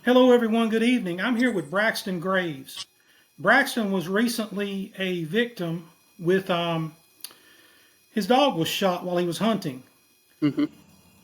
Hello, everyone. Good evening. I'm here with Braxton Graves. Braxton was recently a victim with his dog was shot while he was hunting. hmm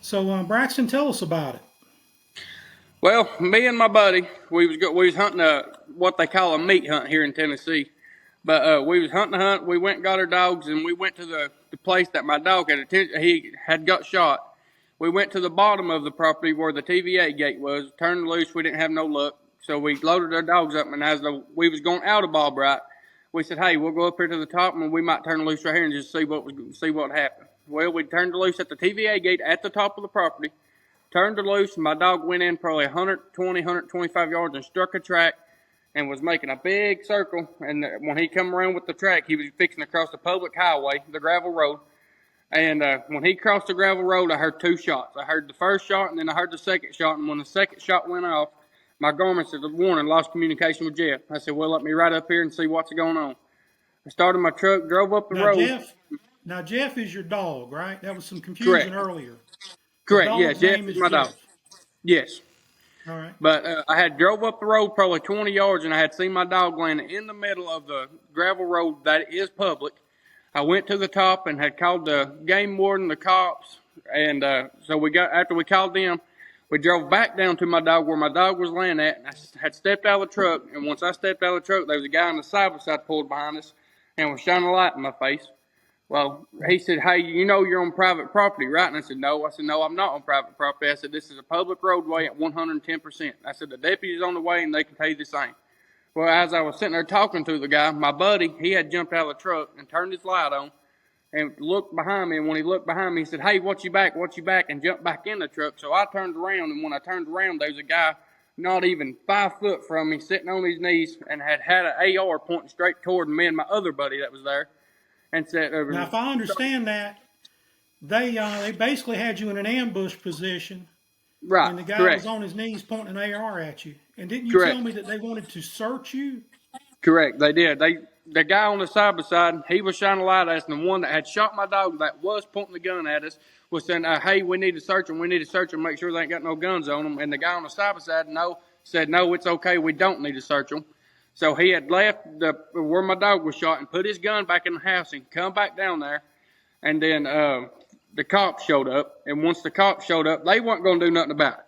So, Braxton, tell us about it. Well, me and my buddy, we was hunting what they call a meat hunt here in Tennessee. But we was hunting a hunt. We went and got our dogs, and we went to the place that my dog he had got shot. We went to the bottom of the property where the TVA gate was. Turned loose. We didn't have no luck, so we loaded our dogs up. And we was going out of Ballbright, we said, "Hey, we'll go up here to the top, and we might turn loose right here and just see what happened." Well, we turned loose at the TVA gate at the top of the property. Turned her loose, and my dog went in probably 120, 125 yards and struck a track and was making a big circle. And when he come around with the track, he was fixing to cross the public highway, the gravel road. And when he crossed the gravel road, I heard two shots. I heard the first shot, and then I heard the second shot. And when the second shot went off, my Garmin said, "Warning, lost communication with Jeff." I said, "Well, let me ride up here and see what's going on." I started my truck, drove up the Now, road. Jeff is your dog, right? That was some confusion Correct. earlier. The Correct. Yeah, dog's Jeff name is is my dog. Jeff. Yes. All right. But I had drove up the road probably 20 yards, and I had seen my dog laying in the middle of the gravel road that is public. I went to the top and had called the game warden, the cops, and so after we called them, we drove back down to my dog where my dog was laying at, and I had stepped out of the truck. And once I stepped out of the truck, there was a guy on the side by side pulled behind us and was shining a light in my face. Well, he said, "Hey, you know you're on private property, right?" And I said, "No." I said, "No, I'm not on private property." I said, "This is a public roadway at 110%. I said, "The deputy's on the way and they can tell you the same." Well, as I was sitting there talking to the guy, my buddy, he had jumped out of the truck and turned his light on and looked behind me. And when he looked behind me, he said, "Hey, what you back? What you back?" and jumped back in the truck. So I turned around, and when I turned around, there was a guy not even 5 foot from me sitting on his knees and had an AR pointing straight toward me and my other buddy that was there and said, Now, if I understand that, they basically had you in an ambush position, right, and the guy was correct. on his knees pointing an AR at you. And didn't you tell Correct. me that they wanted to search you? Correct. They did. The guy on the side by side, he was shining a light at us, and the one that had shot my dog that was pointing the gun at us was saying, "Hey, we need to search them. We need to search them, make sure they ain't got no guns on them." And the guy on the side by side, said, "No, it's okay. We don't need to search them." So he had left where my dog was shot and put his gun back in the house and come back down there. And then the cops showed up, and once the cops showed up, they weren't going to do nothing about it.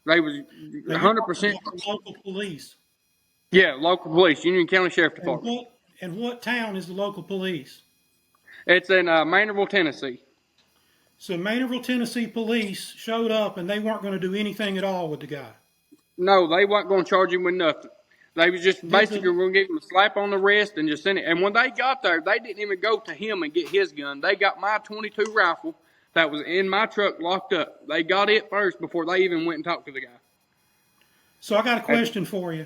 They was Now, you're talking 100%. about the local police. Yeah, local police, Union County Sheriff And Department. what town is the local police? It's in Maynardville, Tennessee. So Maynardville, Tennessee police showed up and they weren't going to do anything at all with the guy. No, they weren't going to charge him with nothing. They was just Did basically the going to give him a slap on the wrist and just send it. And when they got there, they didn't even go to him and get his gun. They got my 22 rifle that was in my truck locked up. They got it first before they even went and talked to the guy. So I got a And question for you.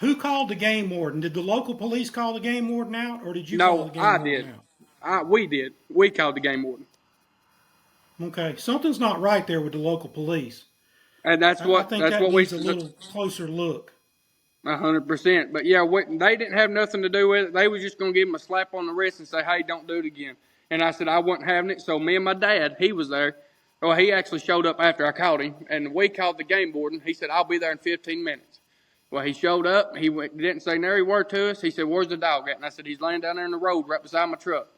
Who called the game warden? Did the local police call the game warden out, or did you call the no, game I warden did. out? We did. We called the game warden, Okay, something's not right there with the local police. and I think that's that what we needs a little closer look. 100%. But yeah, they didn't have nothing to do with it. They was just going to give him a slap on the wrist and say, "Hey, don't do it again." And I said I wasn't having it. So me and my dad, he was there. Well, he actually showed up after I called him, and we called the game warden. He said, "I'll be there in 15 minutes." Well, he showed up. Didn't say nary word to us. He said, "Where's the dog at?" And I said, "He's laying down there in the road right beside my truck."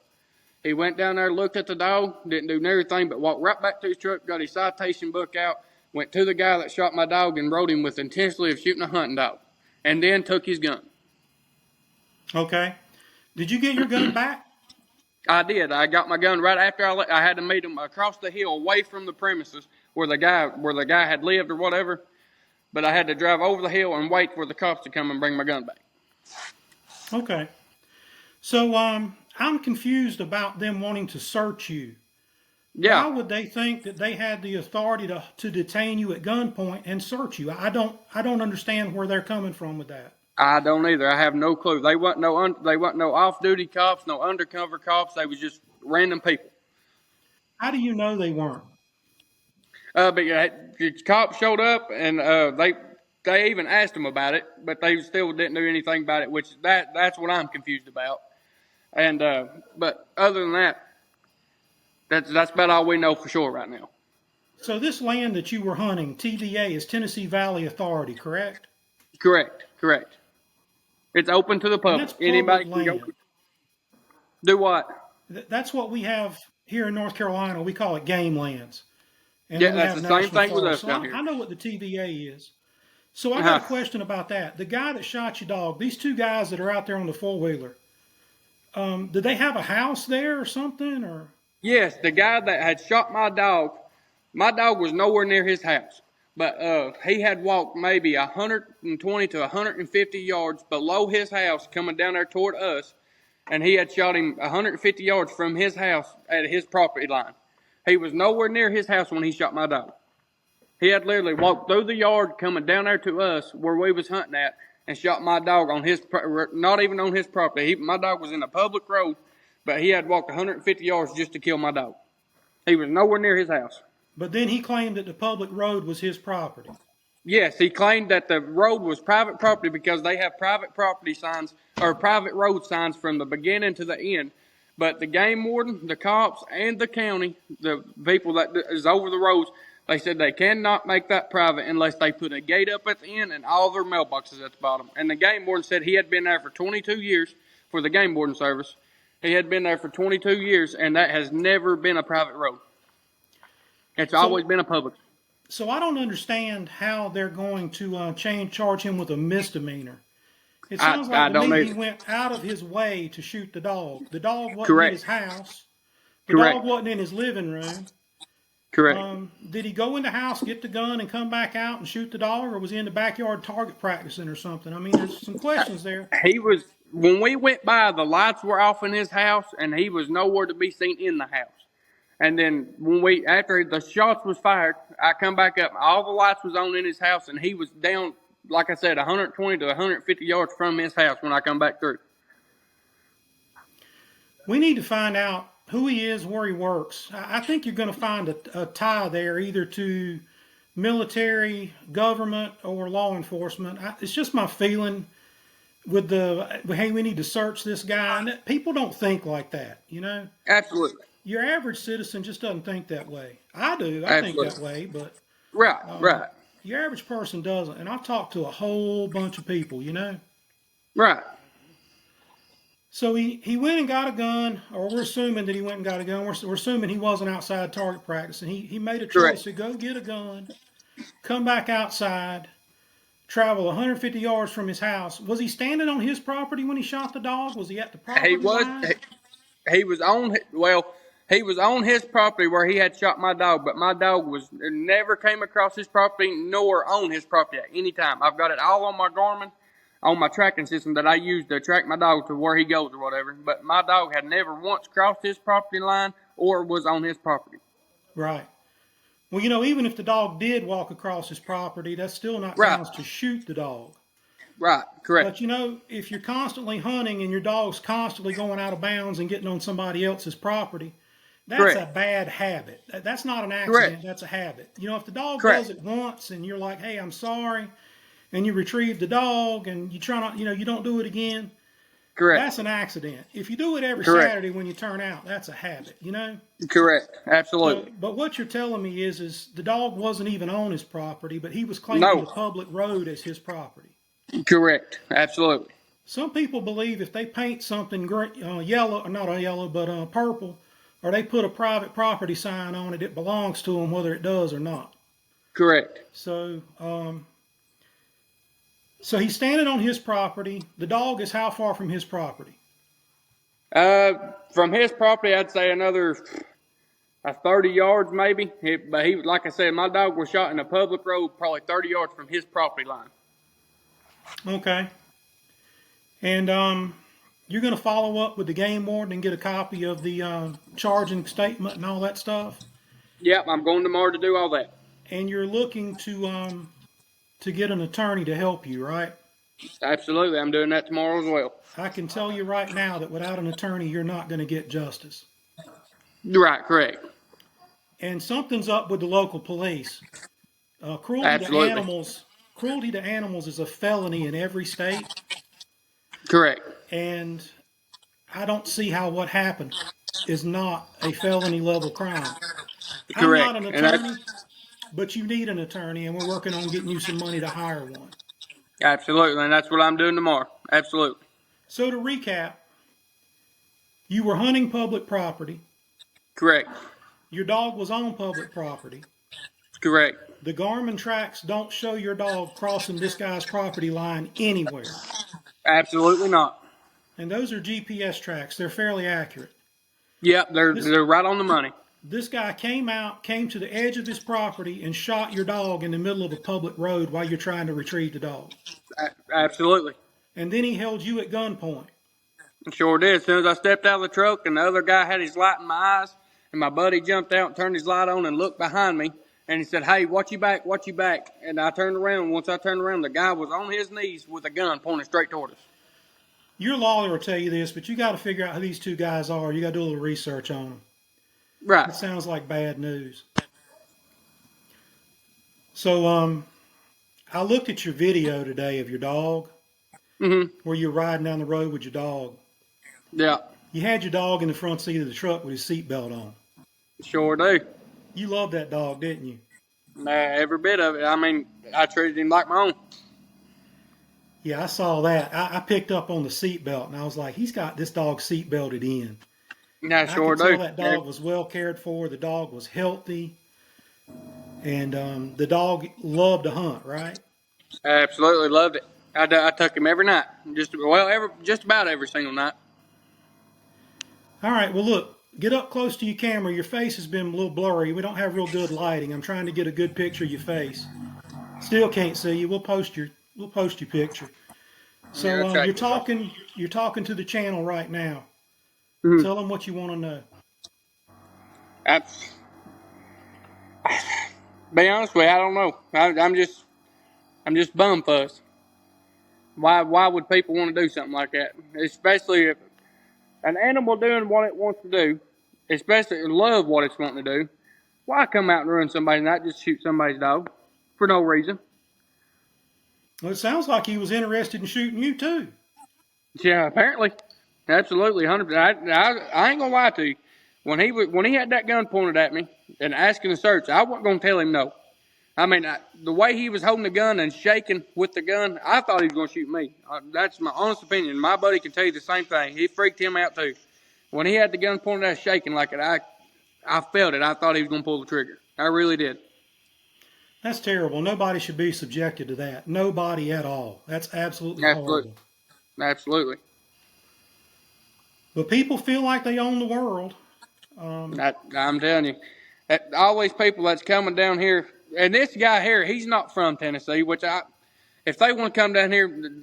He went down there, looked at the dog, didn't do anything but walked right back to his truck, got his citation book out, went to the guy that shot my dog and wrote him with intentionally of shooting a hunting dog, and then took his gun. Okay. Did you get your gun back? I did. I got my gun right after I had to meet him across the hill, away from the premises where the guy had lived or whatever. But I had to drive over the hill and wait for the cops to come and bring my gun back. Okay. So I'm confused about them wanting to search you. Why Yeah, would they think that they had the authority to detain you at gunpoint and search you? I don't understand where they're coming from with that. I don't either. I have no clue. They wasn't no off-duty cops, no undercover cops. They was just random people. How do you know they weren't? But yeah, the cops showed up and they even asked them about it, but they still didn't do anything about it. Which that's what I'm confused about. And but other than that, that's about all we know for sure right now. So this land that you were hunting, TVA, is Tennessee Valley Authority, correct? Correct. Correct. It's open to the And public. that's public Anybody can go land. do what? That's what we have here in North Carolina. We call it game lands. And Yeah, then we that's have the same national thing with us forests. So down I here. know what the TVA is. So I got a Uh-huh. question about that. The guy that shot your dog, these two guys that are out there on the four-wheeler, did they have a house there or something? Or Yes, the guy that had shot my dog was nowhere near his house. But he had walked maybe 120 to 150 yards below his house coming down there toward us. And he had shot him 150 yards from his house at his property line. He was nowhere near his house when he shot my dog. He had literally walked through the yard coming down there to us where we was hunting at and shot my dog on his, not even on his property. My dog was in a public road, but he had walked 150 yards just to kill my dog. He was nowhere near his house. but then he claimed that the public road was his property. Yes, he claimed that the road was private property because they have private property signs or private road signs from the beginning to the end. But the game warden, the cops, and the county, the people that is over the roads, they said they cannot make that private unless they put a gate up at the end and all their mailboxes at the bottom. And the game warden said he had been there for 22 years for the game warden service. He had been there for 22 years, and that has never been a private road. It's always So, been a public. so I don't understand how they're going to charge him with a misdemeanor. It sounds like I to don't me know. he went out of his way to shoot the dog. The dog wasn't in his Correct. house. The dog Correct. wasn't in his living room. Correct. Did he go in the house, get the gun, and come back out and shoot the dog, or was he in the backyard target practicing or something? I mean, there's some questions there. He was when we went by, the lights were off in his house, and he was nowhere to be seen in the house. And then when after the shots was fired, I come back up. All the lights was on in his house, and he was down, like I said, 120 to 150 yards from his house when I come back through. We need to find out who he is, where he works. I think you're going to find a tie there, either to military, government, or law enforcement. It's just my feeling with the hey, we need to search this guy. And people don't think like that, you know. Absolutely. Your average citizen just doesn't think that way. I do. I think that Absolutely. way, but Right. Right. your average person doesn't. And I've talked to a whole bunch of people, you know. Right. So he went and got a gun, or we're assuming that he went and got a gun. We're assuming he wasn't outside target practice, and he made a choice Correct. to go get a gun, come back outside, travel 150 yards from his house. Was he standing on his property when he shot the dog? Was he at the He property was. line? He was on. Well, he was on his property where he had shot my dog, but my dog was never came across his property nor on his property at any time. I've got it all on my Garmin, on my tracking system that I use to track my dog to where he goes or whatever. But my dog had never once crossed his property line or was on his property. Right. Well, you know, even if the dog did walk across his property, that's still not Right. grounds to shoot the dog. Right. Correct. But you know, if you're constantly hunting and your dog's constantly going out of bounds and getting on somebody else's property, that's Correct. a bad habit. That's not an accident, Correct. that's a habit. You know, if the dog Correct. does it once and you're like, hey, I'm sorry, and you retrieve the dog and you try not, you know, you don't do it again, Correct. that's an accident. If you do it every Correct. Saturday when you turn out, that's a habit, you know? Correct. Absolutely. But what you're telling me is the dog wasn't even on his property, but he was claiming No. the public road as his property. Correct. Absolutely. Some people believe if they paint something yellow, or not a yellow, but purple, or they put a private property sign on it, it belongs to them whether it does or not. Correct. So, so he's standing on his property. The dog is how far from his property? From his property, I'd say another 30 yards maybe. But he, like I said, my dog was shot in a public road, probably 30 yards from his property line. Okay. And you're going to follow up with the game warden and get a copy of the charging statement and all that stuff. Yep, I'm going tomorrow to do all that. And you're looking to get an attorney to help you, right? Absolutely, I'm doing that tomorrow as well. I can tell you right now that without an attorney, you're not going to get justice. Right, correct. And something's up with the local police. Cruelty Absolutely. to animals. Cruelty to animals is a felony in every state, Correct. and I don't see how what happened is not a felony level crime. I'm Correct. not an And attorney. but you need an attorney, and we're working on getting you some money to hire one. Absolutely, and that's what I'm doing tomorrow. Absolutely. So to recap, you were hunting public property. Correct. Your dog was on public property. Correct. The Garmin tracks don't show your dog crossing this guy's property line anywhere. Absolutely not. And those are GPS tracks. They're fairly accurate. Yep, This, they're right on the money. this guy came to the edge of this property and shot your dog in the middle of a public road while you're trying to retrieve the dog. Absolutely. And then he held you at gunpoint. Sure did. As soon as I stepped out of the truck and the other guy had his light in my eyes, and my buddy jumped out and turned his light on and looked behind me, and he said, "Hey, watch your back, watch your back." And I turned around. Once I turned around, the guy was on his knees with a gun pointing straight toward us. Your lawyer will tell you this, but you got to figure out who these two guys are. You got to do a little research on them. Right. It sounds like bad news. So, I looked at your video today of your dog, where you're riding down the road with your dog. Yeah. You had your dog in the front seat of the truck with his seatbelt on. Sure do. You loved that dog, didn't you? Every bit of it. I mean, I treated him like my own. Yeah, I saw that. I picked up on the seatbelt, and I was like, he's got this dog seatbelted in. Yeah, sure do. I could tell that dog was well cared for. The dog was healthy. And the dog loved to hunt, right? Absolutely loved it. I took him every night. Just about every single night. All right, well, look, get up close to your camera. Your face has been a little blurry. We don't have real good lighting. I'm trying to get a good picture of your face. Still can't see you. We'll post your picture. So you're talking to the channel right now. Mm-hmm. Tell them what you want to know. Be honest with you, I don't know. I'm just bumfuzzed. Why would people want to do something like that? Especially if an animal doing what it wants to do, especially love what it's wanting to do. Why come out and ruin somebody's night, just shoot somebody's dog for no reason? Well, it sounds like he was interested in shooting you too. Yeah, apparently, absolutely, 100%. I ain't gonna lie to you. When he had that gun pointed at me and asking to search, I wasn't gonna tell him no. I mean, the way he was holding the gun and shaking with the gun, I thought he was gonna shoot me. That's my honest opinion. My buddy can tell you the same thing. He freaked him out too. When he had the gun pointed at, shaking like it, I felt it. I thought he was gonna pull the trigger. I really did. That's terrible. Nobody should be subjected to that. Nobody at all. That's absolutely horrible. Absolutely. But people feel like they own the world. I'm telling you, all these people that's coming down here, and this guy here, he's not from Tennessee. Which if they want to come down here,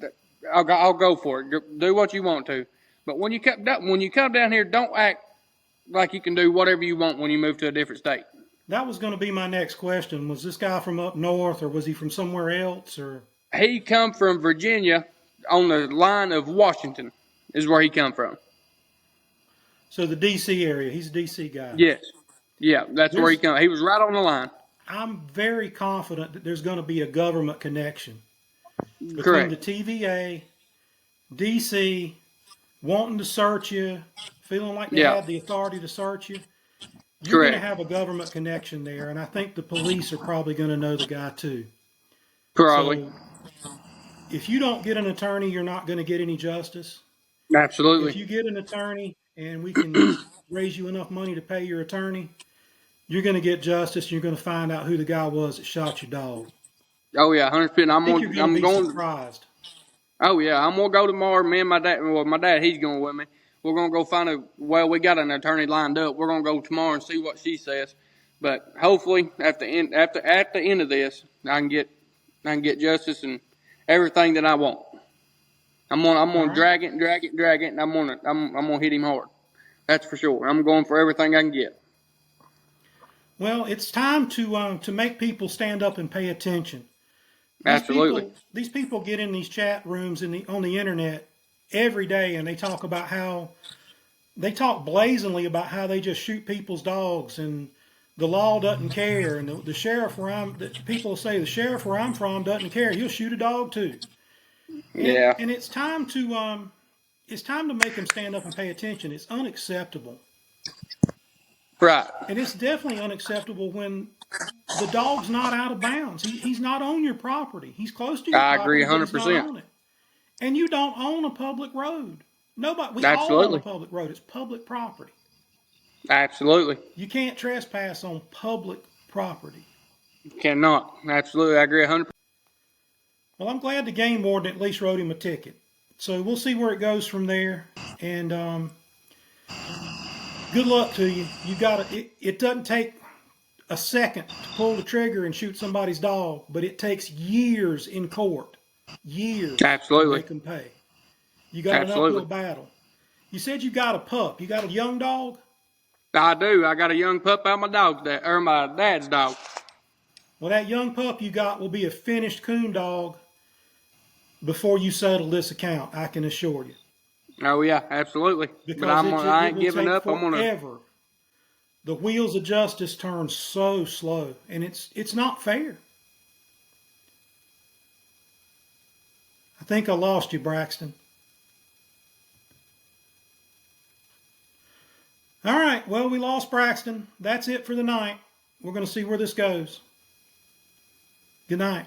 I'll go for it. Do what you want to. But when you come down here, don't act like you can do whatever you want when you move to a different state. That was going to be my next question. Was this guy from up north, or was he from somewhere else? Or he come from Virginia, on the line of Washington, is where he come from. So the D.C. area. He's a D.C. guy. Yes. Yeah, that's where he come. He was right on the line. I'm very confident that there's going to be a government connection between Correct. the TVA, D.C., wanting to search you, feeling like they have the authority to search you. You're going to have a government connection there, and I think the police are probably going to know the guy too. Probably. So, if you don't get an attorney, you're not going to get any justice. Absolutely. If you get an attorney and we can raise you enough money to pay your attorney, you're going to get justice. You're going to find out who the guy was that shot your dog. Oh yeah, 100%. I'm going surprised. Oh yeah, I'm gonna go tomorrow. Me and my dad. Well, my dad, he's going with me. We're gonna go find we got an attorney lined up. We're gonna go tomorrow and see what she says. But hopefully, at the end of this, I can get justice and everything that I want. I'm gonna drag it, and I'm gonna hit him hard. That's for sure. I'm going for everything I can get. Well, it's time to make people stand up and pay attention. Absolutely. These people get in these chat rooms on the internet every day, and they talk blazingly about how they just shoot people's dogs, and the law doesn't care, and the sheriff people say the sheriff where I'm from doesn't care. He'll shoot a dog too. And it's time to make them stand up and pay attention. It's unacceptable. Right. And it's definitely unacceptable when the dog's not out of bounds. He's not on your property. He's close to your I agree property, but he's not 100%. on it. And you don't own a public road. Nobody. We all own a Absolutely. public road. It's public property. Absolutely. You can't trespass on public property. Cannot. Absolutely. I agree 100%. Well, I'm glad the game warden at least wrote him a ticket. So we'll see where it goes from there. And good luck to you. You got it doesn't take a second to pull the trigger and shoot somebody's dog, but it takes years in court, years to Absolutely. make them pay. You got an uphill Absolutely. battle. You said you got a pup. You got a young dog? I do. I got a young pup out my dog's dad, or my dad's dog. Well, that young pup you got will be a finished coon dog before you settle this account, I can assure you. Oh yeah, absolutely. But Because I it ain't will giving take up. I'm gonna. forever. The wheels of justice turn so slow, and it's not fair. I think I lost you, Braxton. All right, well, we lost Braxton. That's it for the night. We're going to see where this goes. Good night.